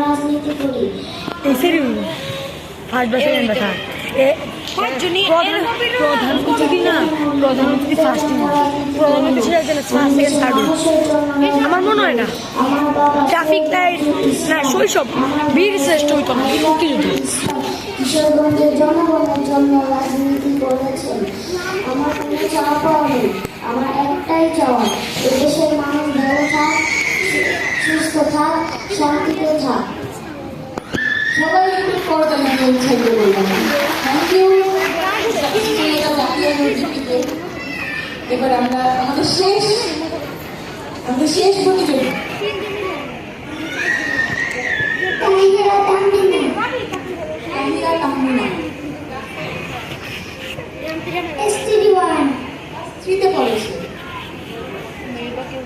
রাজনীতি করি। আমার মনে হয় না ট্রাফিক লাইট না শৈশব বীর শ্রেষ্ঠ হইত না মুক্তিযুদ্ধ। কিশোরগঞ্জের জনগণের জন্য রাজনীতি করেছেন। আমার কোনো চাওয়া পাওয়া নেই, আমার একটাই চাওয়া এদেশের মানুষ ভালো থাক, সুস্থ থাক, শান্তিতে থাক। সবাই একটু করবেন থ্যাংক ইউ। এবার আমরা আমাদের শেষ প্রতিযোগী